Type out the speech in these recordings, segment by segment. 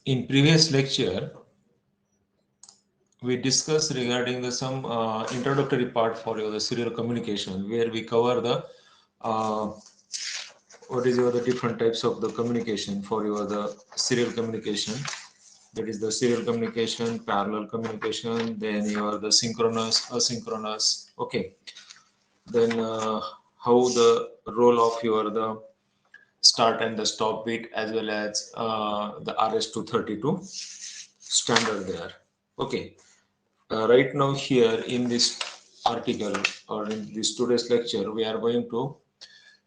In previous lecture, we discussed regarding the some introductory part for your the serial communication, where we cover the uh, what is your the different types of the communication for your the serial communication. That is the serial communication, parallel communication, then your the synchronous, asynchronous. Okay, then how the role of your the start and the stop bit as well as the RS-232 standard there. Okay, right now here in this article or in this today's lecture, we are going to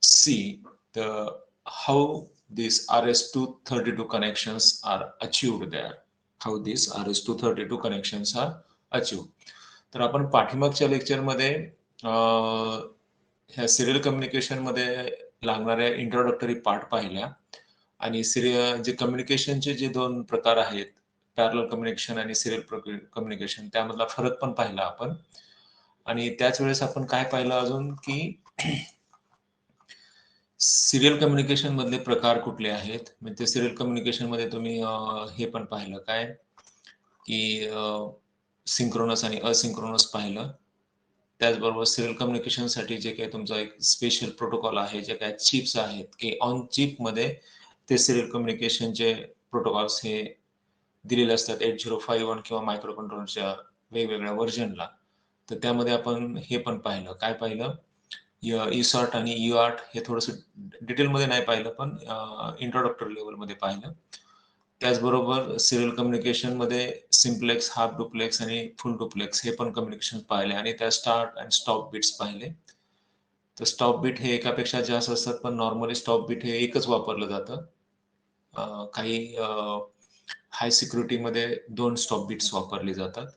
see the how these RS-232 connections are achieved there. How these RS-232 connections are achieved. तर आपण पाठीमागच्या लेक्चरमध्ये ह्या serial communication मध्ये लागणाऱ्या introductory part पाहिल्या आणि serial जे कम्युनिकेशनचे जे दोन प्रकार आहेत पॅरलल कम्युनिकेशन आणि सिरियल कम्युनिकेशन त्यामधला फरक पण पाहिला आपण आणि त्याच वेळेस आपण काय पाहिलं अजून की सिरियल कम्युनिकेशन मधले प्रकार कुठले आहेत म्हणजे ते सिरियल कम्युनिकेशन मध्ये तुम्ही हे पण पाहिलं काय की सिंक्रोनस आणि असिंक्रोनस पाहिलं त्याचबरोबर सिरियल कम्युनिकेशनसाठी जे काही तुमचा एक स्पेशल प्रोटोकॉल आहे जे काही चिप्स आहेत की ऑन चिप मध्ये ते सिरियल कम्युनिकेशनचे प्रोटोकॉल्स हे दिलेले असतात 8051 किंवा मायक्रो कंट्रोलरच्या वेगवेगळ्या व्हर्जनला तर त्यामध्ये आपण हे पण पाहिलं काय पाहिलं ई-सॉर्ट आणि यू-आर्ट हे थोडंसं डिटेलमध्ये नाही पाहिलं पण इंट्रोडक्टरी लेवलमध्ये पाहिलं त्याचबरोबर सिरियल कम्युनिकेशन मध्ये सिम्प्लेक्स हाफ डुप्लेक्स आणि फुल डुप्लेक्स हे पण कम्युनिकेशन पाहिले आणि त्या स्टार्ट अँड स्टॉप बिट्स पाहिले तर स्टॉप बिट हे एकापेक्षा जास्त असतात पण नॉर्मली स्टॉप बिट हे एकच वापरलं जातं काही हाय सिक्युरिटी मध्ये दोन स्टॉप बिट्स वापरले जातात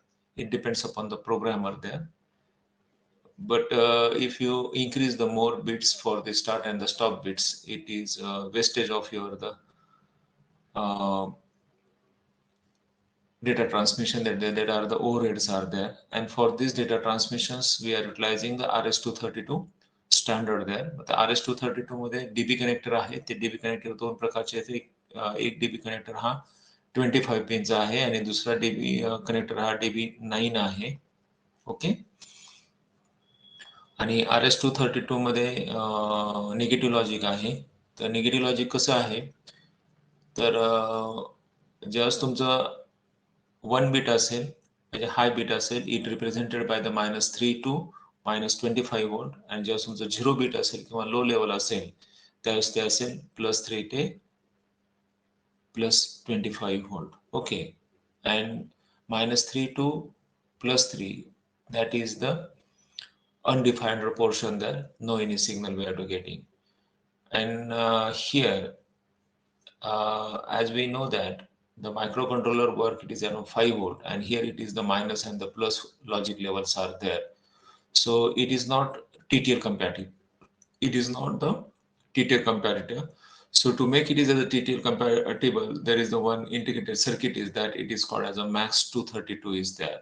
it depends upon the programmer there but if you increase the more bits for the start and the stop bits it is wastage of your the data transmission that are the overheads are there and for these data transmissions we are utilizing the RS-232 standard there but the RS-232 मध्ये DB connector आहे ते DB connector दोन प्रकारचे आहेत एक DB connector हा 25 पिनचा आहे आणि दुसरा DB connector हा DB9 आहे ओके आणि RS-232 मध्ये निगेटिव्ह लॉजिक आहे तर निगेटिव्ह लॉजिक कसं आहे तर ज्यावेळेस तुमचं 1 बीट असेल म्हणजे हाय बीट असेल it represented by the -3 to -25 volt आणि जेव्हा तुमचं 0 बीट असेल किंवा लो लेवल असेल त्यावेळेस ते असेल +3 ते +25 volt okay and -3 to +3 that is the undefined portion there no any signal we are to getting and here as we know that the microcontroller work it is around 5 volt and here it is the minus and the plus logic levels are there so it is not TTL compatible it is not the TTL compatible so to make it is as a TTL compatible there is the one integrated circuit is that it is called as a max 232 is there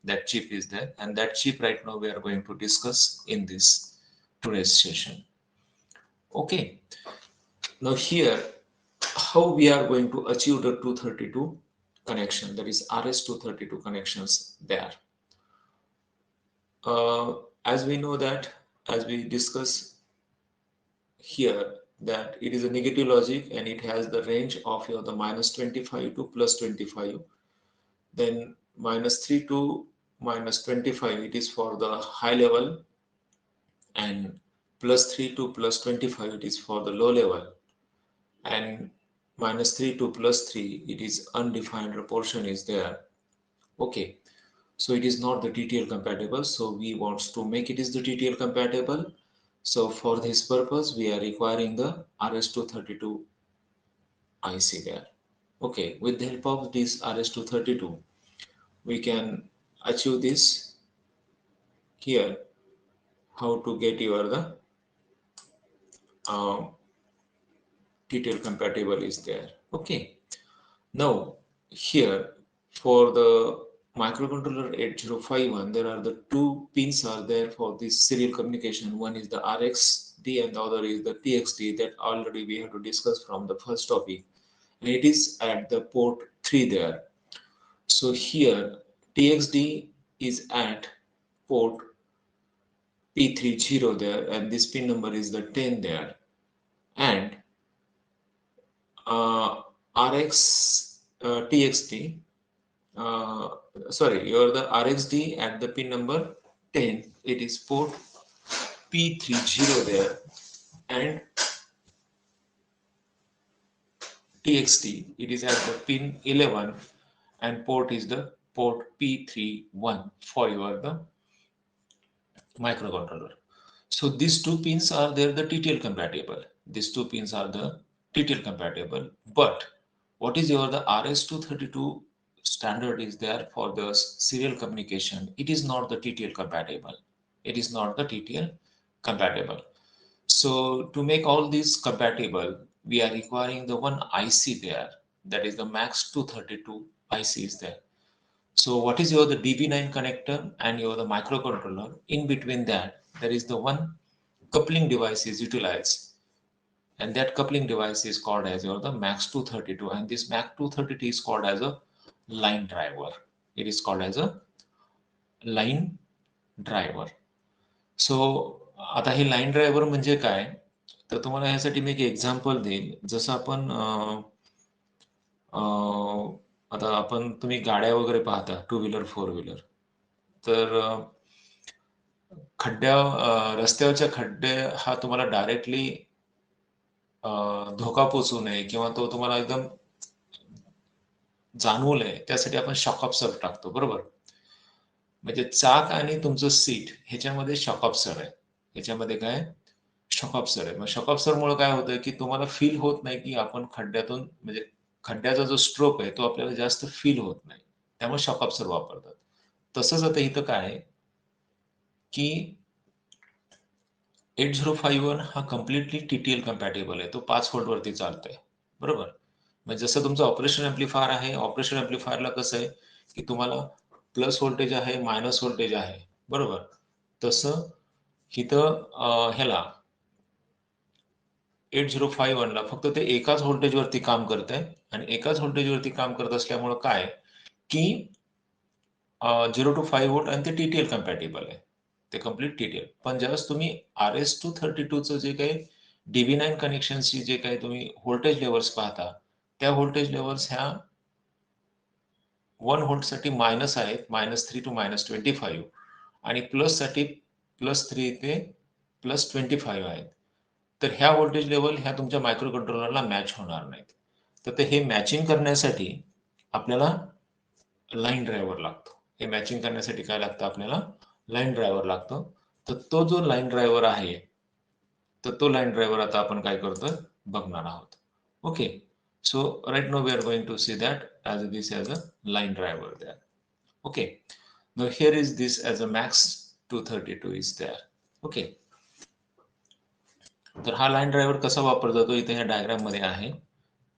that chip is there and that chip right now we are going to discuss in this today's session okay now here how we are going to achieve the 232 connection that is RS-232 connections there as we know that as we discuss here that it is a negative logic and it has the range of your the -25 to +25 then -3 to -25 it is for the high level and +3 to +25 it is for the low level and -3 to +3 it is undefined portion is there okay so it is not the TTL compatible so we want to make it is the TTL compatible so for this purpose we are requiring the RS-232 IC there okay with the help of this RS-232 we can achieve this here how to get your the TTL compatible is there okay now here for the microcontroller 8051 there are the two pins are there for this serial communication one is the RxD and the other is the TxD that already we have to discuss from the first topic and it is at the port 3 there. So here TXD is at port P30 there, and this pin number is the 10 there, and RX TXD, sorry, you're the RXD at the pin number 10, it is port P30 there, and TXT, it is at the pin 11, and port is the port P31 for your the microcontroller. So these two pins are there the TTL compatible. These two pins are the TTL compatible. But what is your the RS-232 standard is there for the serial communication? It is not the TTL compatible. It is not the TTL compatible. So to make all these compatible, we are requiring the one IC there. That is the MAX 232 IC is there. So what is your the DB9 connector and your the microcontroller? In between that, there is the one coupling device is utilized, and that coupling device is called as your the MAX 232, and this MAX 232 is called as a line driver. It is called as a line driver. So आता हे line driver म्हणजे काय, तर तुम्हाला ह्यासाठी मी एक example देईल. जसं आपण आता आपण तुम्ही गाड्या वगैरे पाहता, 2 व्हीलर 4 व्हीलर, तर रस्त्यावरच्या खड्डे हा तुम्हाला डायरेक्टली धोका पोचू नये किंवा तो तुम्हाला एकदम जाणवू नये त्यासाठी आपण शॉक ऑब्झर्व्हर टाकतो, बरोबर. म्हणजे चाक आणि तुमचं सीट ह्याच्यामध्ये शॉक ऑब्झर्व्हर आहे. ह्याच्यामध्ये काय शॉक ऑब्झर्व्हर आहे. मग शॉक ऑब्झर्व्हरमुळे काय होतं की तुम्हाला फील होत नाही की आपण खड्ड्यातून, म्हणजे खड्ड्याचा जो स्ट्रोक आहे तो आपल्याला जास्त फील होत नाही, त्यामुळे शॉक ऑब्झर्व्हर वापरतात. तसंच आता इथं काय आहे की 8051 हा कम्प्लिटली TTL कंपॅटेबल आहे. तो 5 व्होल्ट वरती चालतोय, बरोबर. म्हणजे जसं तुमचं ऑपरेशन ऍम्प्लिफायर आहे, ऑपरेशन ऍम्प्लिफायरला कसं आहे की तुम्हाला प्लस व्होल्टेज आहे, मायनस व्होल्टेज आहे, बरोबर. तसं इथं ह्याला 8051 ला फक्त ते एकाच व्होल्टेजवरती काम करत आहे, आणि एकाच व्होल्टेजवरती काम करत असल्यामुळं काय की 0 to 5 व्होल्ट आणि ते TTL कंपॅटेबल आहे. ते कम्प्लीट TTL. पण ज्यावेळेस तुम्ही RS-232चं जे काही DB9 कनेक्शनची जे काही तुम्ही व्होल्टेज लेव्हल्स पाहता, त्या व्होल्टेज लेव्हल्स ह्या 1 व्होल्टसाठी मायनस आहेत, -3 to -25, आणि प्लससाठी +3 ते +25 आहेत. तर ह्या व्होल्टेज लेव्हल ह्या तुमच्या मायक्रो कंट्रोलरला मॅच होणार नाहीत. तर ते हे मॅचिंग करण्यासाठी आपल्याला लाईन ड्रायव्हर लागतो. हे मॅचिंग करण्यासाठी काय लागतं आपल्याला? लाईन ड्रायव्हर लागतो. तर तो जो लाईन ड्रायव्हर आहे, तर तो लाईन ड्रायव्हर आता आपण काय करतोय बघणार आहोत. Okay. So right now we are going to see that as this as a line driver there. Okay. Now here is this as a MAX 232 is there. Okay. तर हा लाईन ड्रायव्हर कसा वापरला जातो इथे ह्या डायग्राम मध्ये आहे.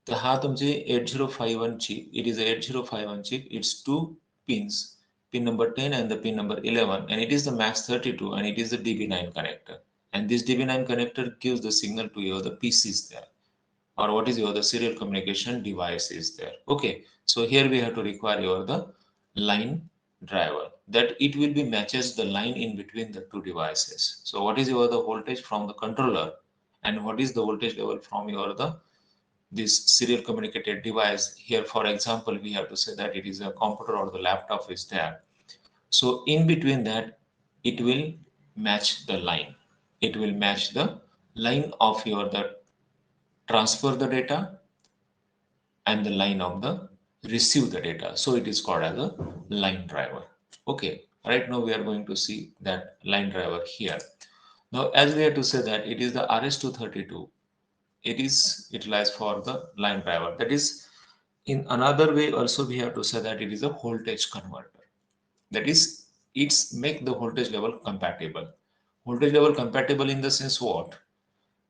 तर हा तुमची 8051 chip. It is a 8051 chip. It's two pins, pin number 10 and the pin number 11, and it is the MAX 32, and it is the DB9 connector. And this DB9 connector gives the signal to your the PCs there, or what is your the serial communication device is there. Okay, so here we have to require your the line driver, that it will be matches the line in between the two devices. So what is your the voltage from the controller, and what is the voltage level from your the this serial communicated device. Here for example we have to say that it is a computer or the laptop is there. So in between that it will match the line, it will match the line of your the transfer the data and the line of the receive the data. So it is called as a line driver. Okay, right now we are going to see that line driver here. Now as we have to say that it is the RS-232, it is utilized for the line driver. That is, in another way also we have to say that it is a voltage converter. That is, it's make the voltage level compatible. Voltage level compatible in the sense what?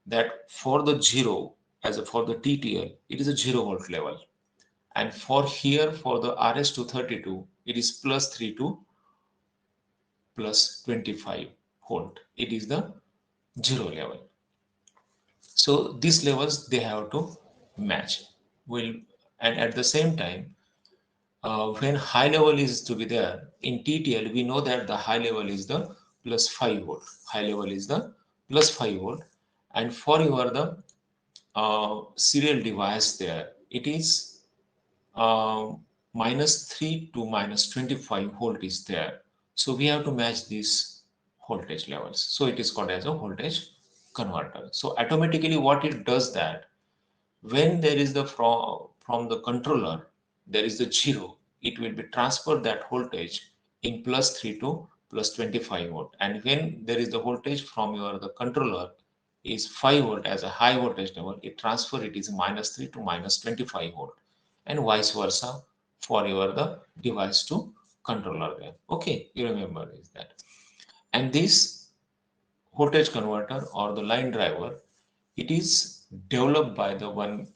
That for the zero, for the TTL, it is a 0 volt level. And for here, for the RS-232, it is +3 to +25 volt. It is the 0 level. So these levels, they have to match. And at the same time, when high level is to be there in TTL, we know that the high level is the plus 5 volt. High level is the plus 5 volt, and for your the serial device there, it is minus 3 to minus 25 volt is there. So we have to match these voltage levels. So it is called as a voltage converter. So automatically what it does that when there is the from the controller, there is the 0, it will be transferred that voltage in plus 3 to plus 25 volt. And when there is the voltage from your the controller is 5 volt as a high voltage level, it transfer it is minus 3 to minus 25 volt, and vice versa for your the device to controller there. Okay, you remember is that. And this voltage converter or the line driver, it is developed by the one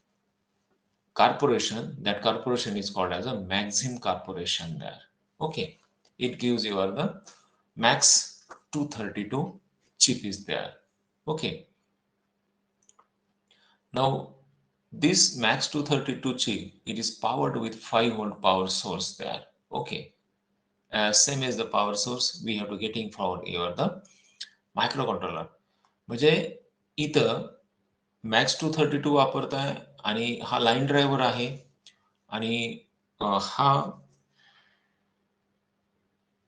corporation. That corporation is called as a Maxim Corporation there. Okay, it gives you the Max 232 chip is there. Okay, now this Max 232 chip, it is powered with 5 volt power source there. Okay, same as the power source we have to getting for your the microcontroller. म्हणजे इथं max 232 वापरताय आणि हा line driver आहे आणि हा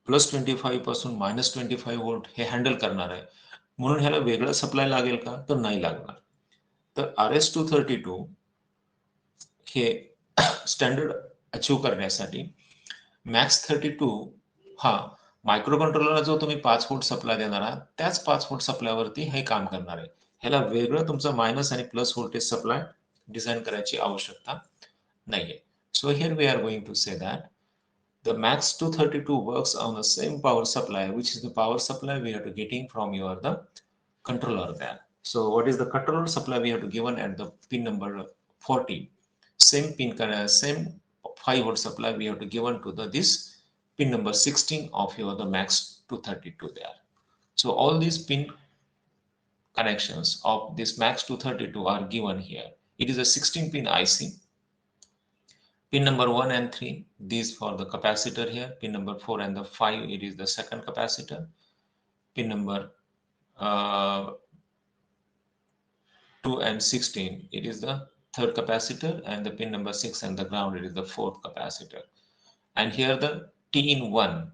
plus 25 पासून minus 25 volt हे handle करणार आहे, म्हणून ह्याला वेगळं सप्लाय लागेल का? तर नाही लागणार. तर RS-232 हे स्टँडर्ड अचीव करण्यासाठी मॅक्स 32 हा मायक्रो कंट्रोलरला जो तुम्ही 5 व्होल्ट सप्लाय देणार आहात त्याच 5 व्होल्ट सप्लायवरती हे काम करणार आहे. ह्याला वेगळं तुमचं मायनस आणि प्लस व्होल्टेज सप्लाय डिझाईन करायची आवश्यकता नाहीये. So here we are going to say that the Max 232 works on the same power supply, which is the power supply we are getting from your the controller there. So what is the controller supply we have to given at the pin number 40? Same pin, same 5 volt supply we have to given to the this pin number 16 of your the Max 232 there. So all these pin connections of this Max 232 are given here. It is a 16 pin IC. Pin number 1 and 3, these for the capacitor here. Pin number 4 and the 5, it is the second capacitor. Pin number 2 and 16, it is the third capacitor, and the pin number 6 and the ground, it is the fourth capacitor. And here the T in 1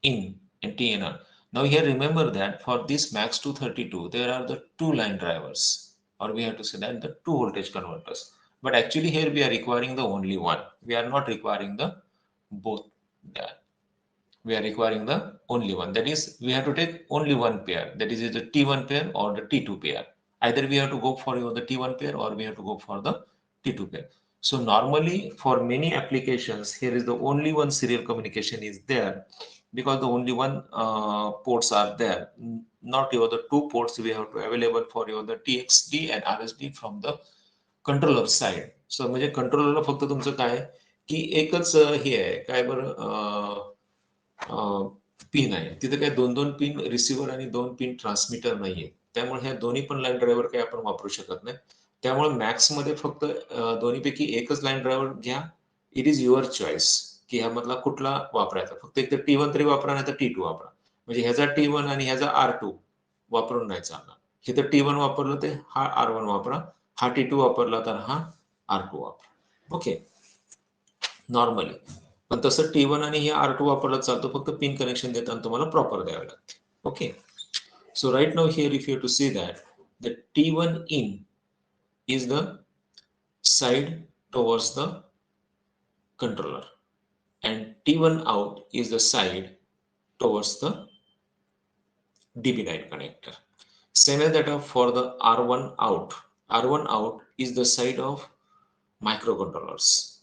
in and T in out. Now here remember that for this Max 232, there are the two line drivers, or we have to say that the two voltage converters. But actually here we are requiring the only one. We are not requiring the both there. We are requiring the only one. That is, we have to take only one pair. That is the T1 pair or the T2 pair. Either we have to go for the T1 pair or we have to go for the T2 pair. So normally for many applications, here is the only one serial communication is there because the only one ports are there. Not your the two ports we have to available for your the TXD and RSD from the controller side. So म्हणजे कंट्रोलरला फक्त तुमचं काय की एकच हे आहे काय बरं पिन आहे, तिथे काय दोन दोन पिन रिसिव्हर आणि दोन पिन ट्रान्समीटर नाहीये, त्यामुळे ह्या दोन्ही पण लाईन ड्रायव्हर काही आपण वापरू शकत नाही. त्यामुळे मॅक्स मध्ये फक्त दोन्हीपैकी एकच लाईन ड्रायव्हर घ्या. इट इज युअर चॉईस की ह्यामधला कुठला वापरायचा. फक्त एक तर T1 तरी वापरा नाही तर T2 वापरा. म्हणजे ह्याचा T1 आणि ह्याचा R2 वापरून नाही चालणार. हे तर T1 वापरलं ते हा R1 वापरा, हा T2 वापरला तर हा R2 वापरा. Okay, normally. पण तसं T1 आणि हे R2 वापरला चालतो, फक्त पिन कनेक्शन देताना तुम्हाला प्रॉपर द्यावे लागते. Okay, so right now here if you to see that the T1 in is the side towards the controller and T1 out is the side towards the DB9 connector. Same as that for the R1 out. R1 out is the side of microcontrollers.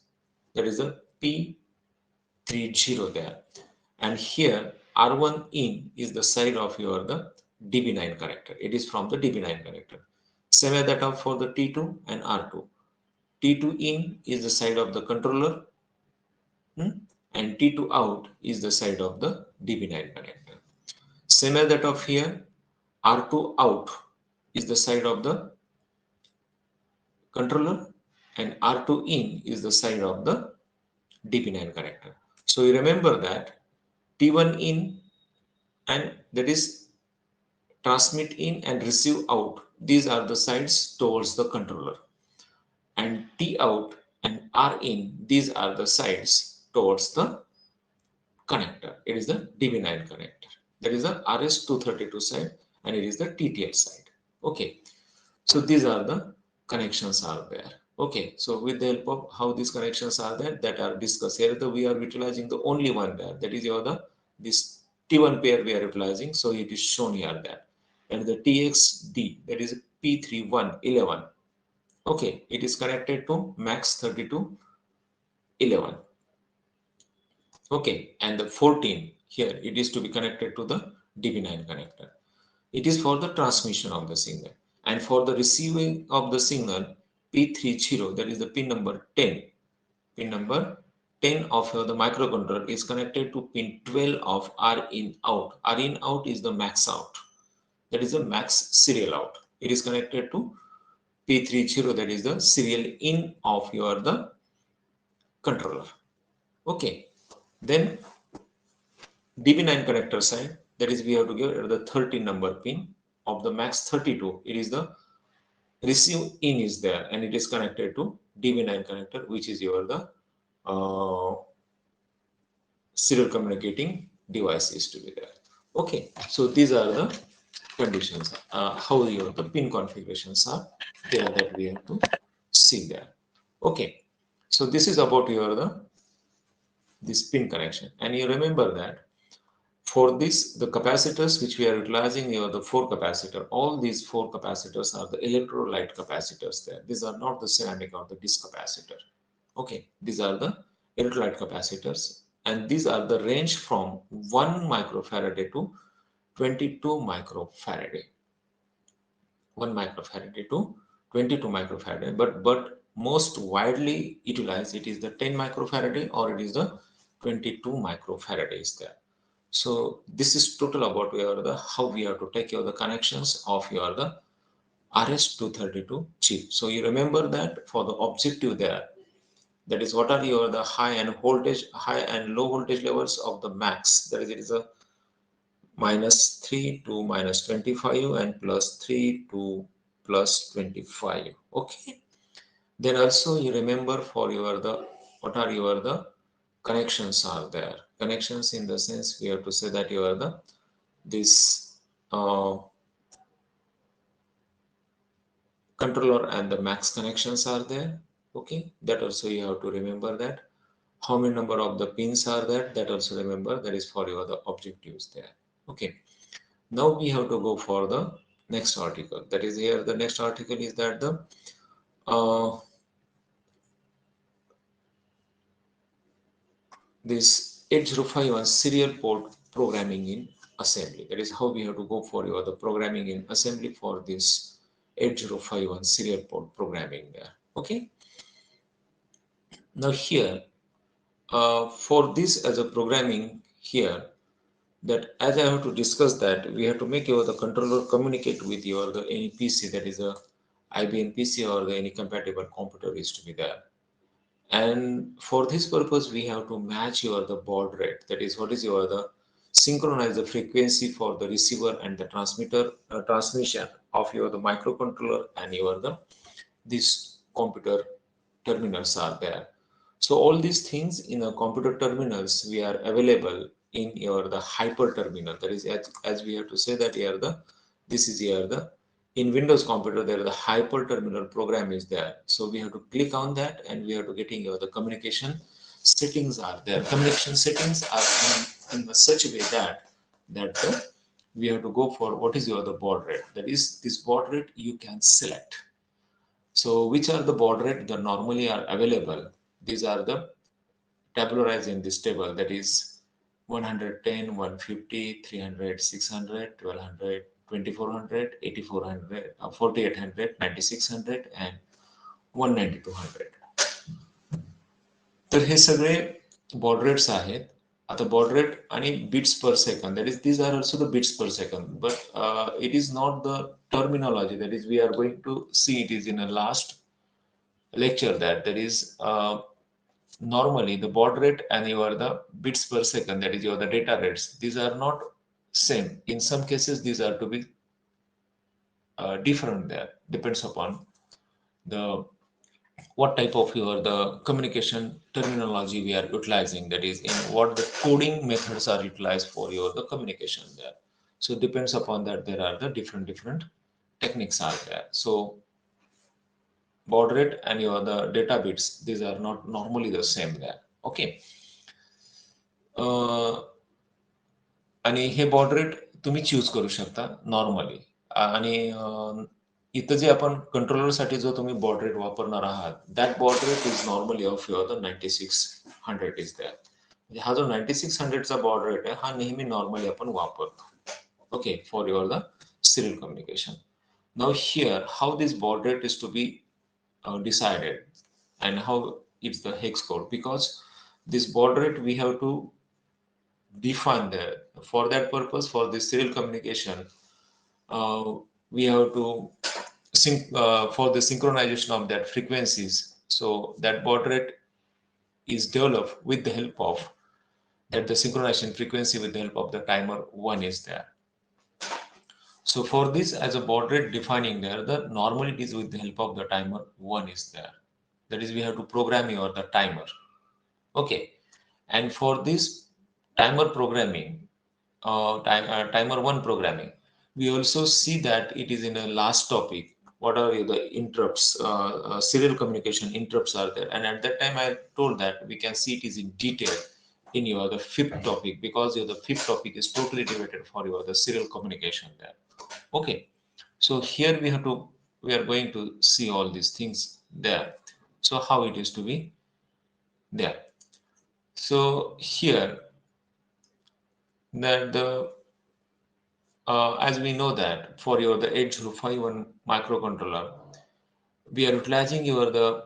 That is the P30 there. And here R1 in is the side of your the DB9 connector. It is from the DB9 connector. Same as that for the T2 and R2. T2 in is the side of the controller, and T2 out is the side of the DB9 connector. Same as that of here, R2 out is the side of the controller and R2 in is the side of the DP9 connector. So you remember that T1 in, and that is transmit in and receive out. These are the sides towards the controller. And T out and R in, these are the sides towards the connector. It is the DB9 connector. That is the RS232 side and it is the TTL side. Okay. So these are the connections are there. Okay. So with the help of how these connections are there that are discussed here, we are utilizing the only one there. That is your this T1 pair we are utilizing. So it is shown here that. And the TXD, that is P3111. Okay. It is connected to MAX3211. Okay, and the 14 here, it is to be connected to the DB9 connector. It is for the transmission of the signal. And for the receiving of the signal, P30, that is the pin number 10. Pin number 10 of the microcontroller is connected to pin 12 of R in out. R in out is the max out. That is the max serial out. It is connected to P30, that is the serial in of the controller. Okay. Then DB9 connector side, that is we have to give the 13 number pin of the max 32. It is the receive in is there and it is connected to DB9 connector, which is the serial communicating device is to be there. Okay, so these are the conditions, how the pin configurations are there that we have to see there. Okay, so this is about this pin connection, and you remember that for this, the capacitors which we are utilizing, the 4 capacitor, all these 4 capacitors are the electrolyte capacitors there. These are not the ceramic or the disc capacitor. Okay, these are the electrolyte capacitors, and these are the range from 1 microfarad to 22 microfarad. 1 microfarad to 22 microfarad, but most widely utilized, it is the 10 microfarad or it is the 22 microfarad is there. So this is total about how we have to take the connections of the RS232 chip. So you remember that for the objective there, that is what are the high and low voltage levels of the max. That is, it is a -3 to -25 and +3 to +25. Okay. Then also you remember for what are the connections are there. Connections in the sense we have to say that this controller and the max connections are there. Okay, that also you have to remember that. How many number of the pins are there, that also remember, that is for the objectives there. Okay, now we have to go for the next article. That is here the next article is that the this 8051 serial port programming in assembly. That is how we have to go for the programming in assembly for this 8051 serial port programming there. Okay. Now here, for this as a programming here, that as I have to discuss that we have to make the controller communicate with any PC, that is a IBM PC or any compatible computer is to be there. And for this purpose, we have to match the baud rate. That is, what is the synchronize the frequency for the receiver and the transmitter transmission of the microcontroller and this computer terminals are there. So all these things in the computer terminals we are available in the hyper terminal. That is, as we have to say that here this is here in Windows computer, there the hyper terminal program is there. So we have to click on that and we have to getting the communication settings are there. Communication settings are in such a way that we have to go for what is the baud rate. That is, this baud rate you can select. So which are the baud rate that normally are available? These are the tabularized in this table. That is 110, 150, 300, 600, 1200, 2400, 8400, 4800, 9600 and 19200. तर हे सगळे baud rates आहेत. आता baud rate आणि bits per second, that is, these are also the bits per second, but it is not the terminology. That is, we are going to see it is in a last lecture that is normally the baud rate and your the bits per second, that is your the data rates, these are not same. In some cases, these are to be different there, depends upon the what type of your the communication terminology we are utilizing, that is in what the coding methods are utilized for your the communication there. So depends upon that, there are the different techniques are there. So baud rate and your the data bits, these are not normally the same there. Okay. आणि हे baud rate तुम्ही choose करू शकता normally. आणि इथं जे आपण कंट्रोलरसाठी जो तुम्ही baud rate वापरणार आहात, that baud rate is normally of your the 9600 is that. म्हणजे हा जो 9600 चा baud rate आहे, हा नेहमी नॉर्मली आपण वापरतो. Okay, for your the serial communication. Now here, how this baud rate is to be decided and how it's the hex code, because this baud rate we have to define there. For that purpose, for the serial communication, we have to for the synchronization of that frequencies. So that baud rate is developed with the help of that the synchronization frequency with the help of the timer 1 is there. So for this as a baud rate defining there, the normally it is with the help of the timer 1 is there. That is we have to program your the timer. Okay. And for this timer programming, timer 1 programming, we also see that it is in a last topic. What are the interrupts, serial communication interrupts are there. And at that time I told that we can see it is in detail in your the fifth topic, because your the fifth topic is totally devoted for your the serial communication there. Okay. So here we are going to see all these things there. So how it is to be there. So here that the as we know that for your the 8051 microcontroller, we are utilizing your the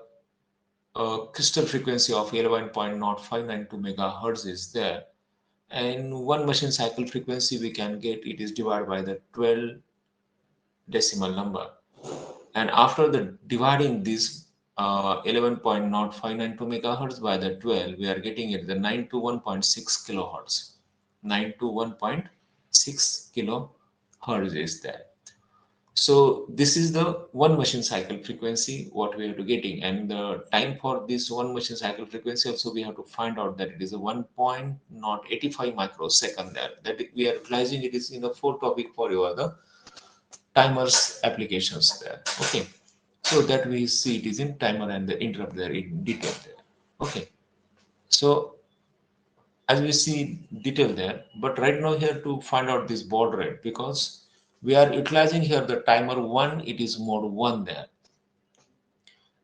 crystal frequency of 11.0592 megahertz is there, and one machine cycle frequency we can get it is divided by the 12 decimal number, and after the dividing this 11.0592 megahertz by the 12, we are getting it the 921.6 kilohertz. 921.6 kilohertz is there. So this is the one machine cycle frequency what we are to getting, and the time for this one machine cycle frequency also we have to find out that it is a 1.085 microsecond there. That we are utilizing it is in the fourth topic for your the timers applications there. Okay. So that we see it is in timer and the interrupt there in detail there. Okay. So as we see detail there, but right now here to find out this baud rate, because we are utilizing here the timer 1, it is mode 1 there.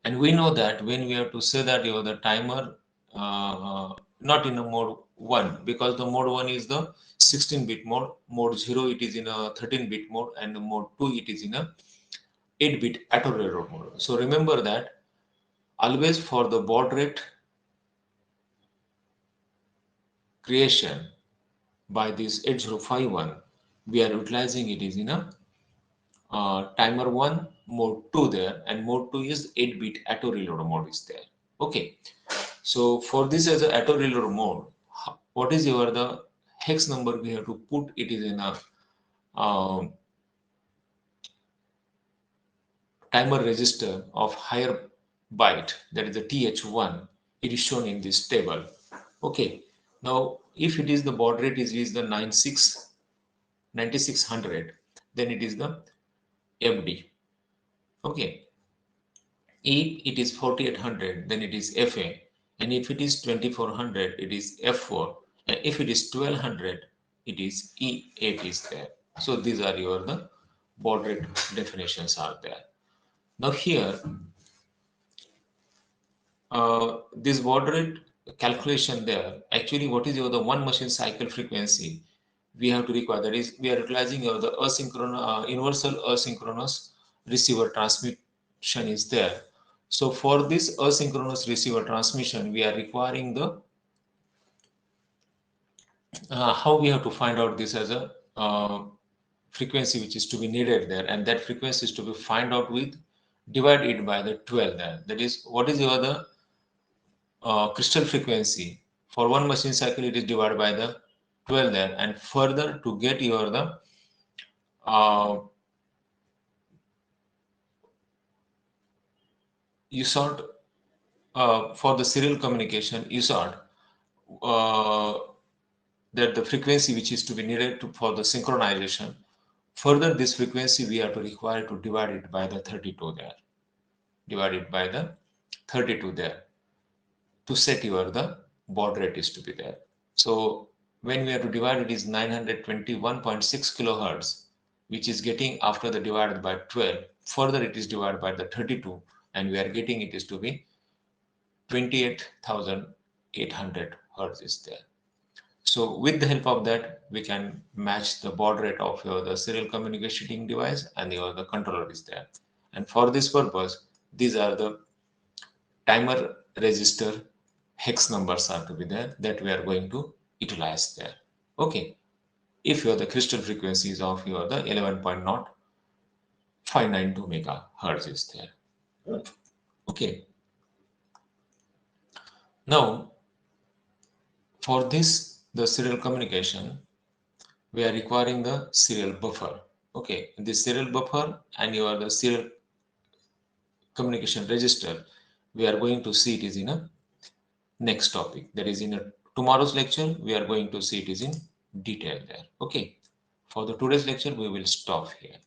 And we know that when we have to say that you the timer not in a mode 1, because the mode 1 is the 16-bit mode, mode 0 it is in a 13-bit mode, and the mode 2 it is in a 8-bit auto railroad mode. So remember that always for the baud rate creation by this 8051, we are utilizing it is in a timer 1 mode 2 there, and mode 2 is 8-bit auto reload mode is there. Okay. So for this as a auto reload mode, what is your the hex number we have to put it is in a timer register of higher byte, that is the TH1. It is shown in this table. Okay. Now if it is the baud rate is the 9600, then it is the FD. Okay. If it is 4800, then it is FA. And if it is 2400, it is F4. And if it is 1200, it is E8 is there. So these are your the baud rate definitions are there. Now here, this baud rate calculation there, actually what is your the one machine cycle frequency we have to require, that is we are utilizing your the asynchronous universal asynchronous receiver transmission is there. So for this asynchronous receiver transmission, we are requiring the how we have to find out this as a frequency which is to be needed there, and that frequency is to be find out with divide it by the 12 there. That is what is your the crystal frequency for one machine cycle, it is divided by the 12 there, and further to get your the you sort for the serial communication, you sort that the frequency which is to be needed for the synchronization. Further, this frequency we are to require to divide it by the 32 there. Divided by the 32 there to set your the baud rate is to be there. So when we have to divide it is 921.6 kilohertz, which is getting after the divided by 12. Further it is divided by the 32, and we are getting it is to be 28,800 hertz is there. So with the help of that, we can match the baud rate of your the serial communicating device and your the controller is there. And for this purpose, these are the timer register hex numbers are to be there that we are going to utilize there. Okay. If your the crystal frequency is of your the 11.0592 megahertz is there. Okay. Now, for this, the serial communication, we are requiring the serial buffer. Okay, this serial buffer and your the serial communication register, we are going to see it is in a next topic. That is in a tomorrow's lecture, we are going to see it is in detail there. Okay, for the today's lecture, we will stop here.